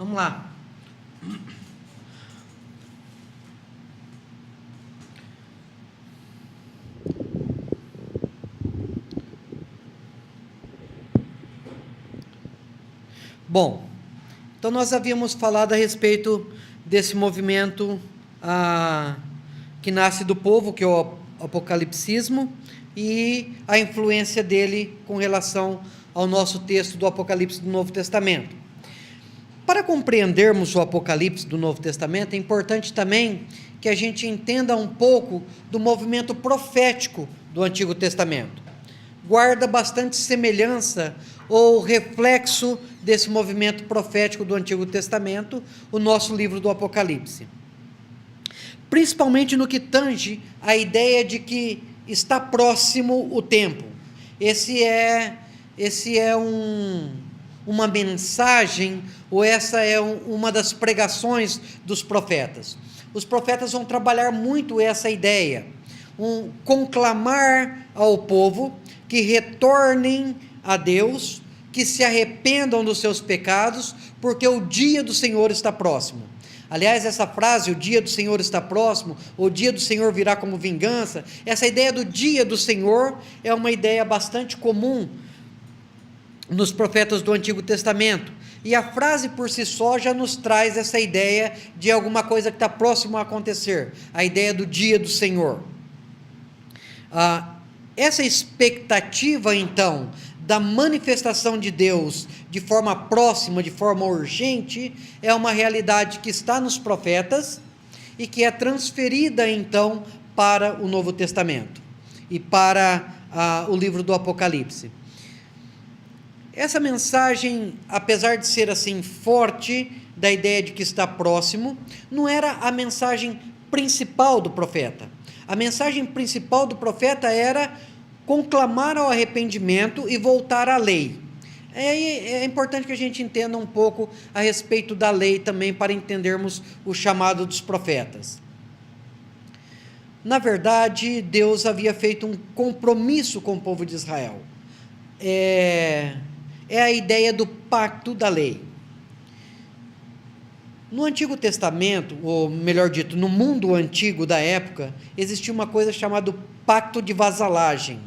Vamos lá. Bom, então nós havíamos falado a respeito desse movimento que nasce do povo, que é o apocalipsismo, e a influência dele com relação ao nosso texto do Apocalipse do Novo Testamento. Para compreendermos o Apocalipse do Novo Testamento, é importante também que a gente entenda um pouco do movimento profético do Antigo Testamento. Guarda bastante semelhança ou reflexo desse movimento profético do Antigo Testamento, o nosso livro do Apocalipse. Principalmente no que tange a ideia de que está próximo o tempo. Esse é uma mensagem, ou essa é uma das pregações dos profetas. Os profetas vão trabalhar muito essa ideia, conclamar ao povo que retornem a Deus, que se arrependam dos seus pecados, porque o dia do Senhor está próximo. Aliás, essa frase, o dia do Senhor está próximo, o dia do Senhor virá como vingança, essa ideia do dia do Senhor é uma ideia bastante comum nos profetas do Antigo Testamento, e a frase por si só já nos traz essa ideia de alguma coisa que está próximo a acontecer, a ideia do dia do Senhor. Essa expectativa, então, da manifestação de Deus de forma próxima, de forma urgente, é uma realidade que está nos profetas e que é transferida, então, para o Novo Testamento e para o livro do Apocalipse. Essa mensagem, apesar de ser assim forte, da ideia de que está próximo, não era a mensagem principal do profeta. A mensagem principal do profeta era conclamar ao arrependimento e voltar à lei. É importante que a gente entenda um pouco a respeito da lei também, para entendermos o chamado dos profetas. Na verdade, Deus havia feito um compromisso com o povo de Israel. É a ideia do pacto da lei. No Antigo Testamento, ou melhor dito, no mundo antigo da época, existia uma coisa chamada pacto de vasalagem,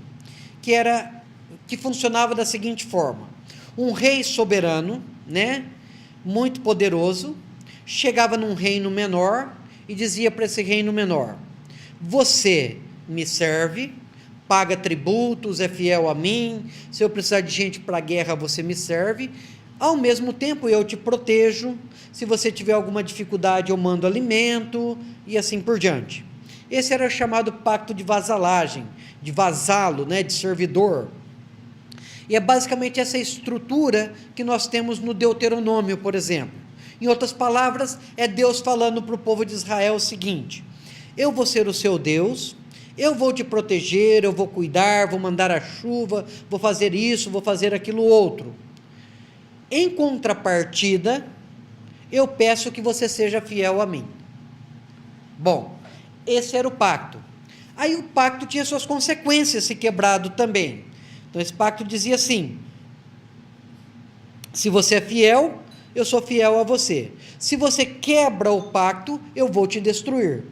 que funcionava da seguinte forma: um rei soberano, muito poderoso, chegava num reino menor e dizia para esse reino menor: você me serve, paga tributos, é fiel a mim, se eu precisar de gente para a guerra, você me serve, ao mesmo tempo eu te protejo, se você tiver alguma dificuldade eu mando alimento, e assim por diante. Esse era o chamado pacto de vasalagem, de vasalo, de servidor. E é basicamente essa estrutura que nós temos no Deuteronômio, por exemplo. Em outras palavras, é Deus falando para o povo de Israel o seguinte: eu vou ser o seu Deus, eu vou te proteger, eu vou cuidar, vou mandar a chuva, vou fazer isso, vou fazer aquilo outro. Em contrapartida, eu peço que você seja fiel a mim. Bom, esse era o pacto. Aí o pacto tinha suas consequências se quebrado também. Então esse pacto dizia assim: se você é fiel, eu sou fiel a você. Se você quebra o pacto, eu vou te destruir.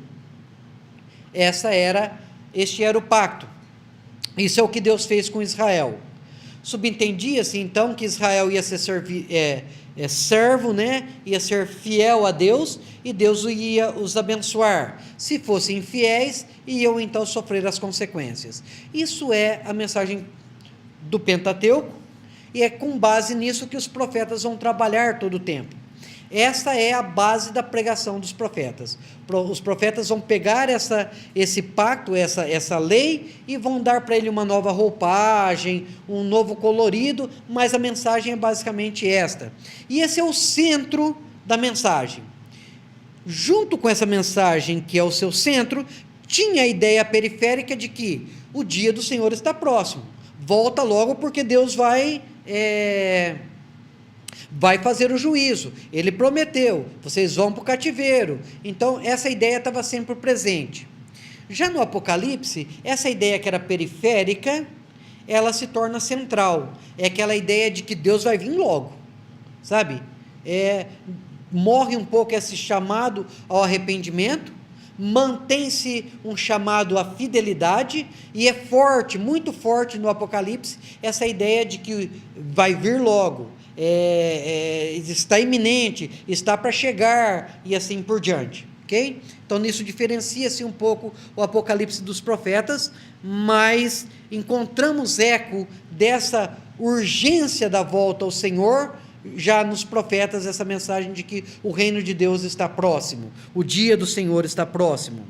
Este era o pacto. Isso é o que Deus fez com Israel. Subentendia-se então que Israel ia ser servo, ia ser fiel a Deus, e Deus ia os abençoar. Se fossem infiéis, iam então sofrer as consequências. Isso é a mensagem do Pentateuco, e é com base nisso que os profetas vão trabalhar todo o tempo. Essa é a base da pregação dos profetas. Os profetas vão pegar esse pacto, essa lei, e vão dar para ele uma nova roupagem, um novo colorido, mas a mensagem é basicamente esta. E esse é o centro da mensagem. Junto com essa mensagem, que é o seu centro, tinha a ideia periférica de que o dia do Senhor está próximo. Volta logo, porque Deus vai fazer o juízo. Ele prometeu, vocês vão para o cativeiro. Então essa ideia estava sempre presente. Já no Apocalipse, essa ideia que era periférica, ela se torna central. É aquela ideia de que Deus vai vir logo, sabe? morre um pouco esse chamado ao arrependimento, mantém-se um chamado à fidelidade, e é forte, muito forte no Apocalipse, essa ideia de que vai vir logo, está iminente, está para chegar, e assim por diante, ok? Então nisso diferencia-se um pouco o Apocalipse dos profetas, mas encontramos eco dessa urgência da volta ao Senhor, já nos profetas, essa mensagem de que o reino de Deus está próximo, o dia do Senhor está próximo.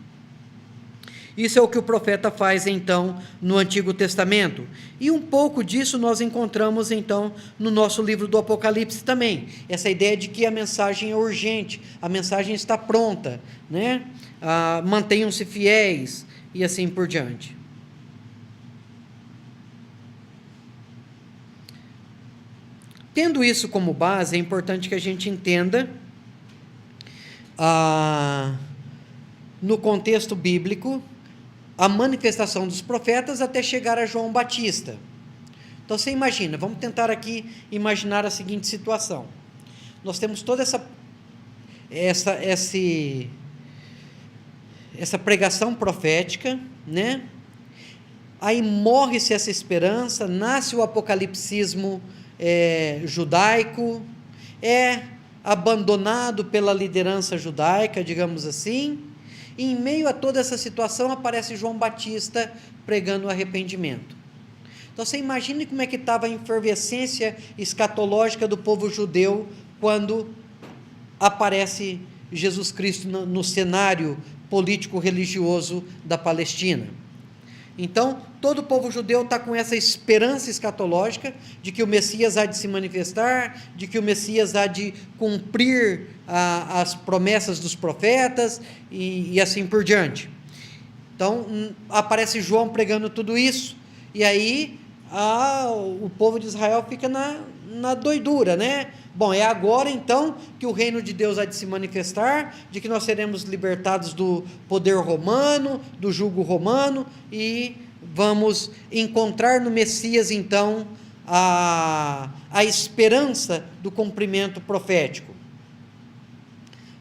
Isso é o que o profeta faz, então, no Antigo Testamento, e um pouco disso nós encontramos, então, no nosso livro do Apocalipse também, essa ideia de que a mensagem é urgente, a mensagem está pronta, né? Mantenham-se fiéis, e assim por diante. Tendo isso como base, é importante que a gente entenda, no contexto bíblico, a manifestação dos profetas até chegar a João Batista. Então você imagina, vamos tentar aqui imaginar a seguinte situação. Nós temos toda essa pregação profética, né? Aí morre-se essa esperança, nasce o apocalipsismo judaico, é abandonado pela liderança judaica, digamos assim, e em meio a toda essa situação aparece João Batista pregando o arrependimento. Então você imagine como é que estava a efervescência escatológica do povo judeu quando aparece Jesus Cristo no cenário político-religioso da Palestina. Então, todo o povo judeu está com essa esperança escatológica de que o Messias há de se manifestar, de que o Messias há de cumprir as promessas dos profetas e assim por diante. Então, aparece João pregando tudo isso, e aí o povo de Israel fica na doidura, né? Bom, é agora então que o reino de Deus há de se manifestar, de que nós seremos libertados do poder romano, do jugo romano, e vamos encontrar no Messias então a esperança do cumprimento profético.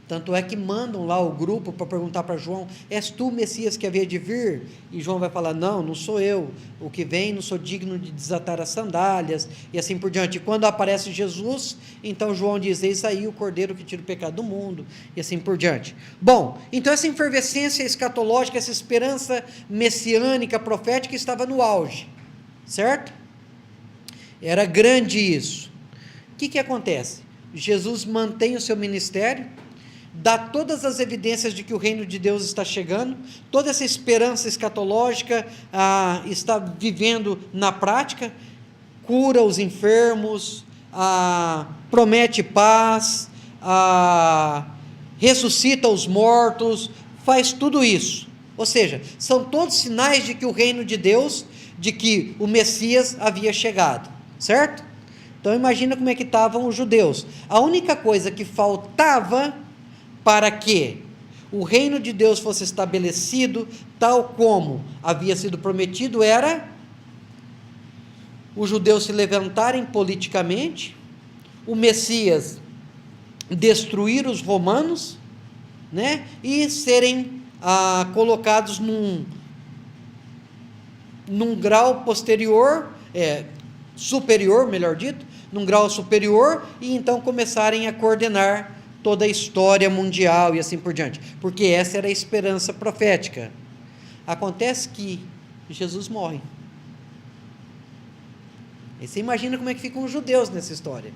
Tanto é que mandam lá o grupo para perguntar para João: és tu o Messias que havia de vir? E João vai falar: não sou eu, o que vem não sou digno de desatar as sandálias, e assim por diante. E quando aparece Jesus, então João diz: eis aí o Cordeiro que tira o pecado do mundo, e assim por diante. Bom, então essa efervescência escatológica, essa esperança messiânica, profética, estava no auge, certo? Era grande isso. O que acontece? Jesus mantém o seu ministério, dá todas as evidências de que o reino de Deus está chegando, toda essa esperança escatológica está vivendo na prática, cura os enfermos, promete paz, ressuscita os mortos, faz tudo isso. Ou seja, são todos sinais de que o reino de Deus, de que o Messias havia chegado, certo? Então imagina como é que estavam os judeus. A única coisa que faltava para que o reino de Deus fosse estabelecido tal como havia sido prometido era os judeus se levantarem politicamente, o Messias destruir os romanos, né, e serem colocados num grau superior, melhor dito, num grau superior, e então começarem a coordenar toda a história mundial e assim por diante, porque essa era a esperança profética. Acontece que Jesus morre. E você imagina como é que ficam os judeus nessa história.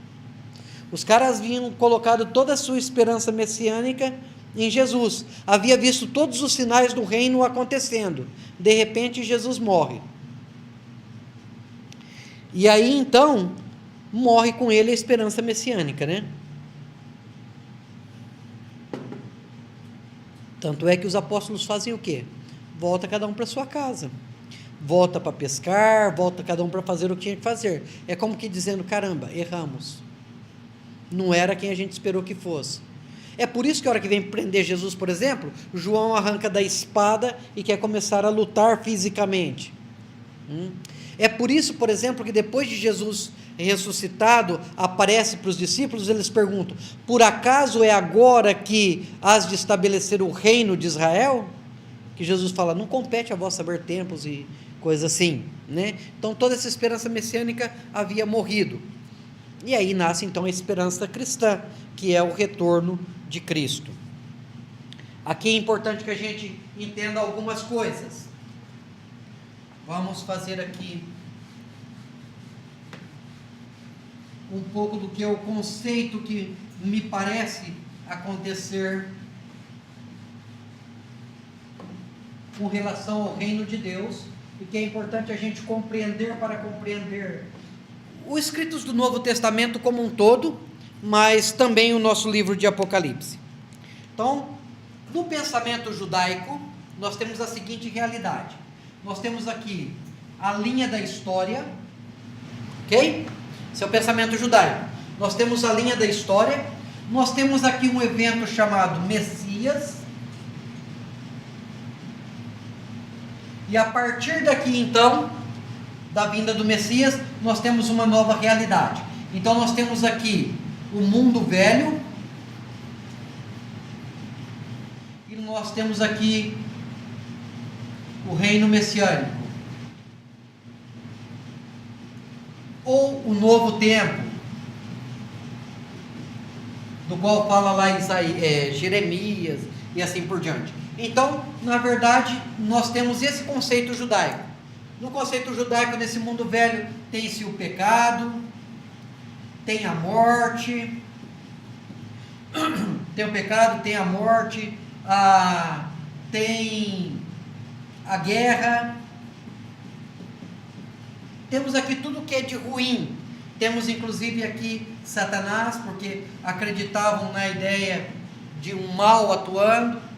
Os caras haviam colocado toda a sua esperança messiânica em Jesus, havia visto todos os sinais do reino acontecendo, de repente Jesus morre. E aí então morre com ele a esperança messiânica, né? Tanto é que os apóstolos fazem o quê? Volta cada um para sua casa, volta para pescar, volta cada um para fazer o que tinha que fazer. É como que dizendo: caramba, erramos, não era quem a gente esperou que fosse. É por isso que a hora que vem prender Jesus, por exemplo, João arranca da espada e quer começar a lutar fisicamente. É por isso, por exemplo, que depois de Jesus ressuscitado, aparece para os discípulos, eles perguntam: por acaso é agora que has de estabelecer o reino de Israel? Que Jesus fala: não compete a vós saber tempos e coisas assim, né? Então toda essa esperança messiânica havia morrido. E aí nasce então a esperança cristã, que é o retorno de Cristo. Aqui é importante que a gente entenda algumas coisas. Vamos fazer aqui um pouco do que é o conceito que me parece acontecer com relação ao reino de Deus, e que é importante a gente compreender para compreender os escritos do Novo Testamento como um todo, mas também o nosso livro de Apocalipse. Então, no pensamento judaico, nós temos a seguinte realidade: nós temos aqui a linha da história, ok? Esse é o pensamento judaico. Nós temos a linha da história, nós temos aqui um evento chamado Messias, e a partir daqui então, da vinda do Messias, nós temos uma nova realidade. Então nós temos aqui o mundo velho, e nós temos aqui o reino messiânico, ou o novo tempo, do qual fala lá Jeremias e assim por diante. Então, na verdade, nós temos esse conceito judaico. No conceito judaico, nesse mundo velho, tem-se o pecado, tem a morte, tem o pecado, tem a morte, tem a guerra, temos aqui tudo que é de ruim. Temos inclusive aqui Satanás, porque acreditavam na ideia de um mal atuando.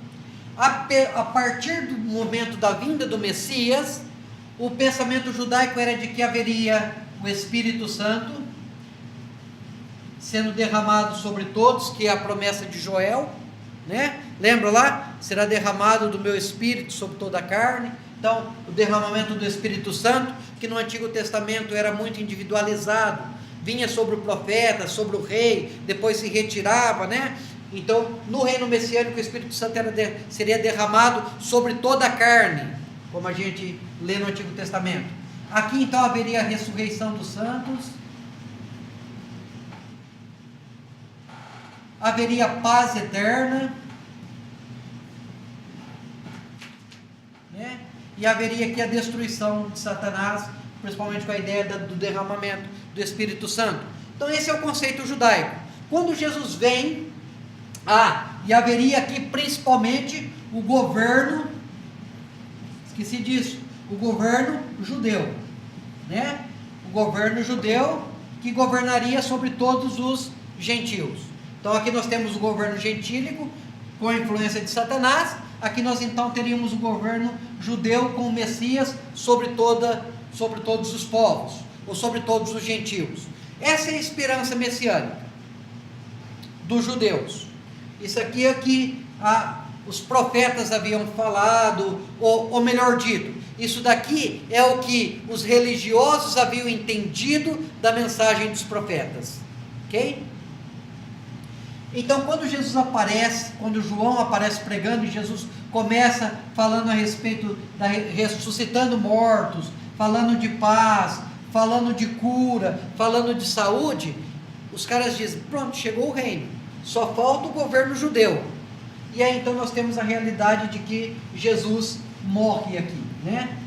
A partir do momento da vinda do Messias, o pensamento judaico era de que haveria o Espírito Santo sendo derramado sobre todos, que é a promessa de Joel, né? Lembra lá? Será derramado do meu Espírito sobre toda a carne. Então, o derramamento do Espírito Santo, que no Antigo Testamento era muito individualizado, vinha sobre o profeta, sobre o rei, depois se retirava, né? Então, no reino messiânico, o Espírito Santo seria derramado sobre toda a carne, como a gente lê no Antigo Testamento. Aqui, então, haveria a ressurreição dos santos, haveria paz eterna, né? E haveria aqui a destruição de Satanás, principalmente com a ideia do derramamento do Espírito Santo. Então esse é o conceito judaico. Quando Jesus vem, e haveria aqui principalmente o governo, esqueci disso, o governo judeu, né? O governo judeu que governaria sobre todos os gentios. Então aqui nós temos o governo gentílico com a influência de Satanás. Aqui nós então teríamos o governo judeu com o Messias sobre todos os povos, ou sobre todos os gentios. Essa é a esperança messiânica dos judeus. Isso aqui é que os profetas haviam falado, ou melhor dito, isso daqui é o que os religiosos haviam entendido da mensagem dos profetas, ok? Então, quando Jesus aparece, quando João aparece pregando, e Jesus começa falando a respeito, ressuscitando mortos, falando de paz, falando de cura, falando de saúde, os caras dizem: pronto, chegou o reino, só falta o governo judeu. E aí então nós temos a realidade de que Jesus morre aqui, né?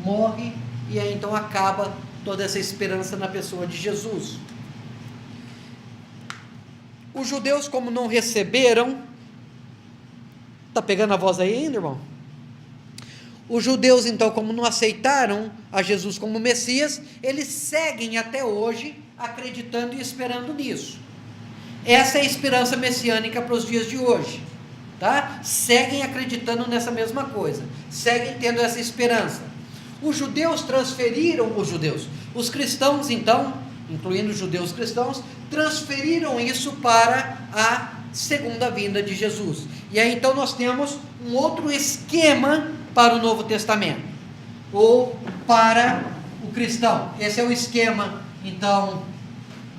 Morre, e aí então acaba toda essa esperança na pessoa de Jesus. Os judeus, como não receberam, está pegando a voz aí ainda, irmão? Os judeus, então, como não aceitaram a Jesus como Messias, eles seguem até hoje acreditando e esperando nisso. Essa é a esperança messiânica para os dias de hoje, tá? Seguem acreditando nessa mesma coisa, seguem tendo essa esperança. Os judeus transferiram, os cristãos, então, incluindo os judeus cristãos, transferiram isso para a segunda vinda de Jesus. E aí então nós temos um outro esquema para o Novo Testamento, ou para o cristão. Esse é o esquema, então,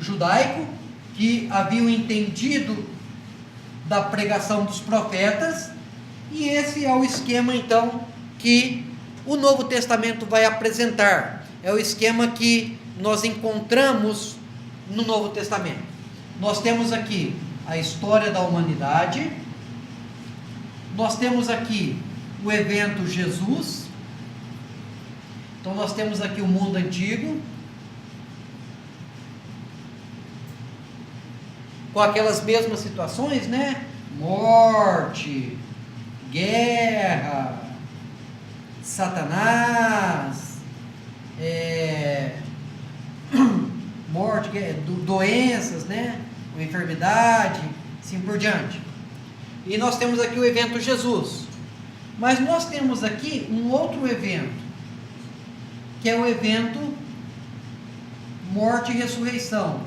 judaico, que haviam entendido da pregação dos profetas, e esse é o esquema então que o Novo Testamento vai apresentar. É o esquema que nós encontramos no Novo Testamento. Nós temos aqui a história da humanidade, nós temos aqui o evento Jesus, então nós temos aqui o mundo antigo, com aquelas mesmas situações, né? Morte, guerra, Satanás, morte, doenças, né? Enfermidade, assim por diante. E nós temos aqui o evento Jesus. Mas nós temos aqui um outro evento, que é o evento morte e ressurreição.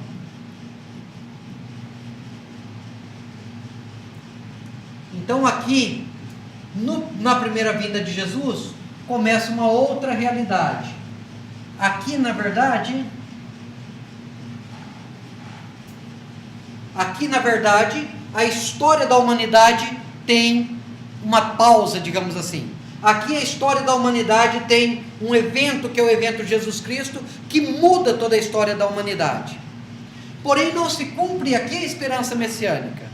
Então aqui, na primeira vinda de Jesus, começa uma outra realidade. Aqui, na verdade, a história da humanidade tem uma pausa, digamos assim. Aqui a história da humanidade tem um evento, que é o evento de Jesus Cristo, que muda toda a história da humanidade. Porém, não se cumpre aqui a esperança messiânica.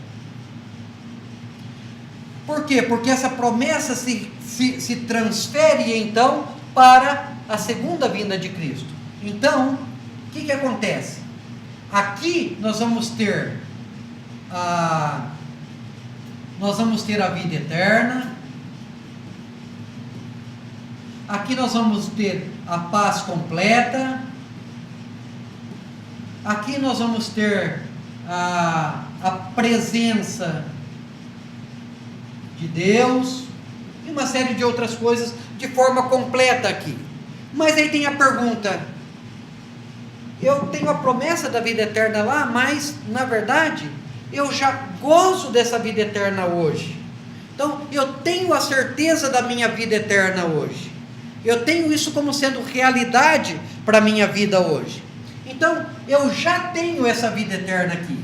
Por quê? Porque essa promessa se transfere então para a segunda vinda de Cristo. Então, o que acontece? Aqui nós vamos ter a vida eterna. Aqui nós vamos ter a paz completa. Aqui nós vamos ter a presença de Deus e uma série de outras coisas de forma completa aqui. Mas aí tem a pergunta: eu tenho a promessa da vida eterna lá, mas na verdade eu já gozo dessa vida eterna hoje. Então eu tenho a certeza da minha vida eterna hoje. Eu tenho isso como sendo realidade para a minha vida hoje. Então eu já tenho essa vida eterna aqui.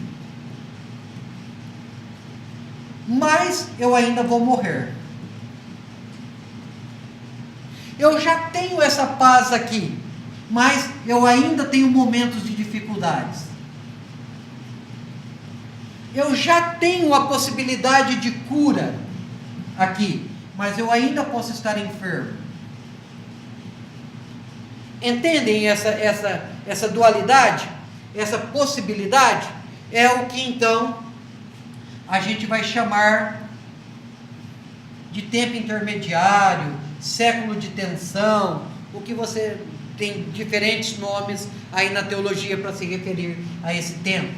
Mas eu ainda vou morrer. Eu já tenho essa paz aqui, mas eu ainda tenho momentos de dificuldades. Eu já tenho a possibilidade de cura aqui, mas eu ainda posso estar enfermo. Entendem essa dualidade? Essa possibilidade? É o que então a gente vai chamar de tempo intermediário, século de tensão, o que você tem diferentes nomes aí na teologia para se referir a esse tempo.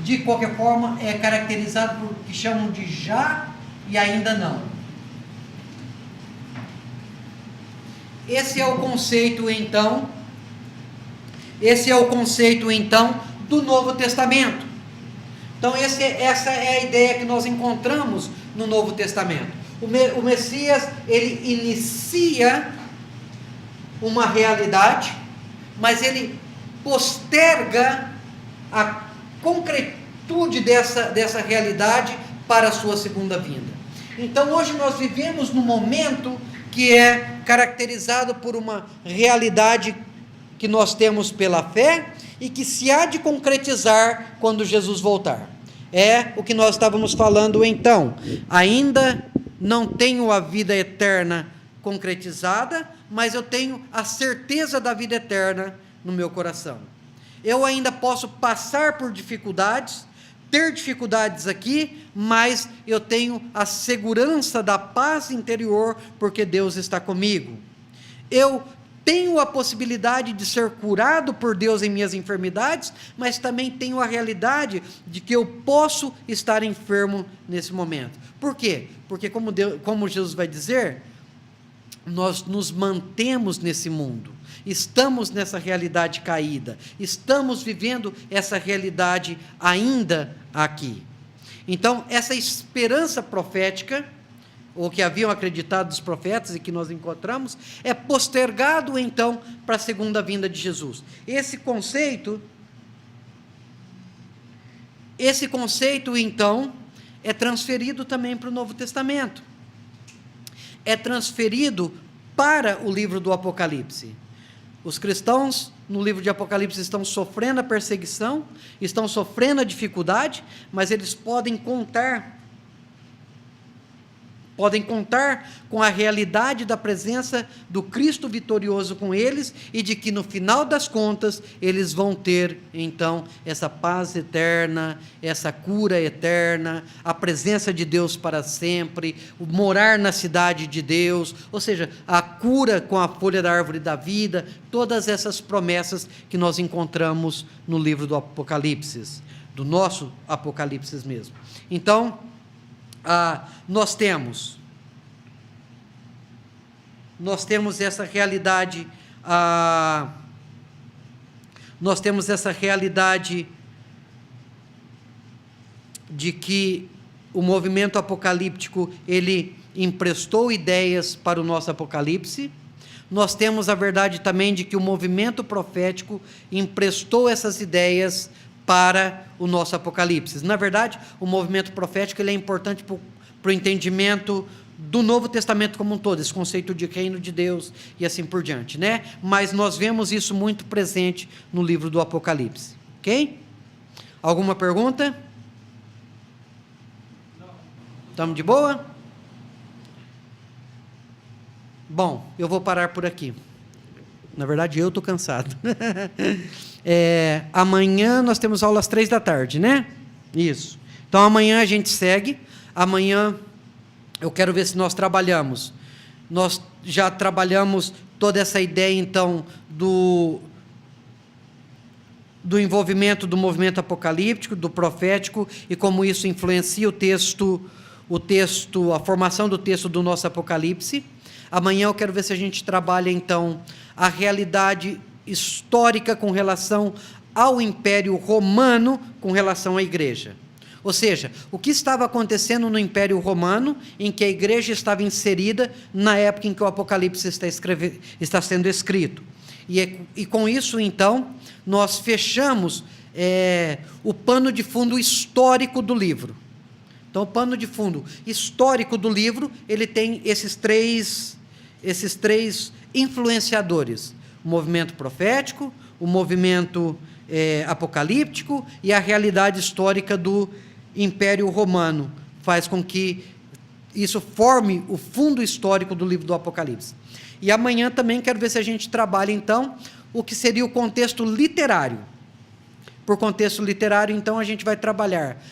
De qualquer forma, é caracterizado por o que chamam de já e ainda não. Esse é o conceito então do Novo Testamento. Então essa é a ideia que nós encontramos no Novo Testamento. O Messias, ele inicia uma realidade, mas ele posterga a concretude dessa realidade para a sua segunda vinda. Então hoje nós vivemos num momento que é caracterizado por uma realidade que nós temos pela fé e que se há de concretizar quando Jesus voltar. É o que nós estávamos falando então. Ainda não tenho a vida eterna concretizada, mas eu tenho a certeza da vida eterna no meu coração. Eu ainda posso passar por dificuldades, ter dificuldades aqui, mas eu tenho a segurança da paz interior, porque Deus está comigo. Eu tenho a possibilidade de ser curado por Deus em minhas enfermidades, mas também tenho a realidade de que eu posso estar enfermo nesse momento. Por quê? Porque como Jesus vai dizer, nós nos mantemos nesse mundo, estamos nessa realidade caída, estamos vivendo essa realidade ainda aqui. Então, essa esperança profética, ou que haviam acreditado dos profetas e que nós encontramos, é postergado então para a segunda vinda de Jesus. Esse conceito esse conceito, então, é transferido também para o Novo Testamento. É transferido para o livro do Apocalipse. Os cristãos, no livro de Apocalipse, estão sofrendo a perseguição, estão sofrendo a dificuldade, mas eles podem contar com a realidade da presença do Cristo vitorioso com eles, e de que no final das contas eles vão ter então essa paz eterna, essa cura eterna, a presença de Deus para sempre, o morar na cidade de Deus, ou seja, a cura com a folha da árvore da vida, todas essas promessas que nós encontramos no livro do Apocalipse, do nosso Apocalipse mesmo. Então, nós temos essa realidade, de que o movimento apocalíptico, ele emprestou ideias para o nosso Apocalipse. Nós temos a verdade também de que o movimento profético emprestou essas ideias para o nosso Apocalipse. Na verdade, o movimento profético ele é importante para o entendimento do Novo Testamento como um todo, esse conceito de reino de Deus e assim por diante, né? Mas nós vemos isso muito presente no livro do Apocalipse, ok? Alguma pergunta? Não. Estamos de boa? Bom, eu vou parar por aqui. Na verdade, eu estou cansado. Amanhã nós temos aula às 15h, né? Isso. Então, amanhã a gente segue. Amanhã eu quero ver se nós trabalhamos. Nós já trabalhamos toda essa ideia, então, do envolvimento do movimento apocalíptico, do profético, e como isso influencia a formação do texto do nosso Apocalipse. Amanhã eu quero ver se a gente trabalha, então, a realidade histórica com relação ao Império Romano, com relação à igreja. Ou seja, o que estava acontecendo no Império Romano, em que a igreja estava inserida na época em que o Apocalipse está sendo escrito. E com isso, então, nós fechamos o pano de fundo histórico do livro. Então, o pano de fundo histórico do livro, ele tem esses três influenciadores: o movimento profético, o movimento apocalíptico e a realidade histórica do Império Romano. Faz com que isso forme o fundo histórico do livro do Apocalipse. E amanhã também quero ver se a gente trabalha, então, o que seria o contexto literário. Por contexto literário, então, a gente vai trabalhar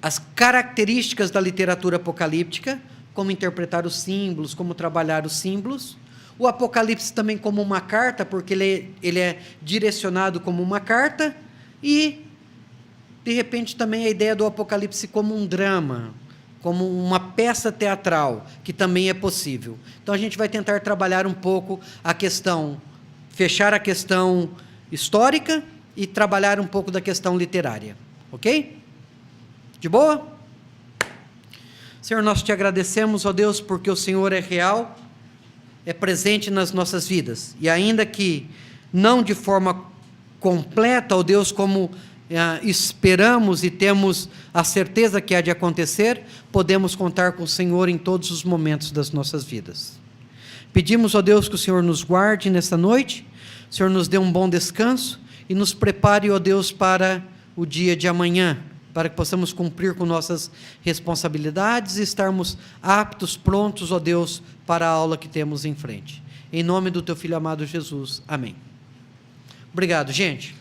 as características da literatura apocalíptica, como interpretar os símbolos, como trabalhar os símbolos. O Apocalipse também como uma carta, porque ele é direcionado como uma carta, e, de repente, também a ideia do Apocalipse como um drama, como uma peça teatral, que também é possível. Então, a gente vai tentar trabalhar um pouco fechar a questão histórica e trabalhar um pouco da questão literária. Ok? De boa? Senhor, nós te agradecemos, ó Deus, porque o Senhor é real, é presente nas nossas vidas, e ainda que não de forma completa, ó Deus, como esperamos e temos a certeza que há de acontecer, podemos contar com o Senhor em todos os momentos das nossas vidas. Pedimos, ó Deus, que o Senhor nos guarde nesta noite, o Senhor nos dê um bom descanso e nos prepare, ó Deus, para o dia de amanhã, para que possamos cumprir com nossas responsabilidades e estarmos aptos, prontos, ó Deus, para a aula que temos em frente. Em nome do teu Filho amado Jesus. Amém. Obrigado, gente.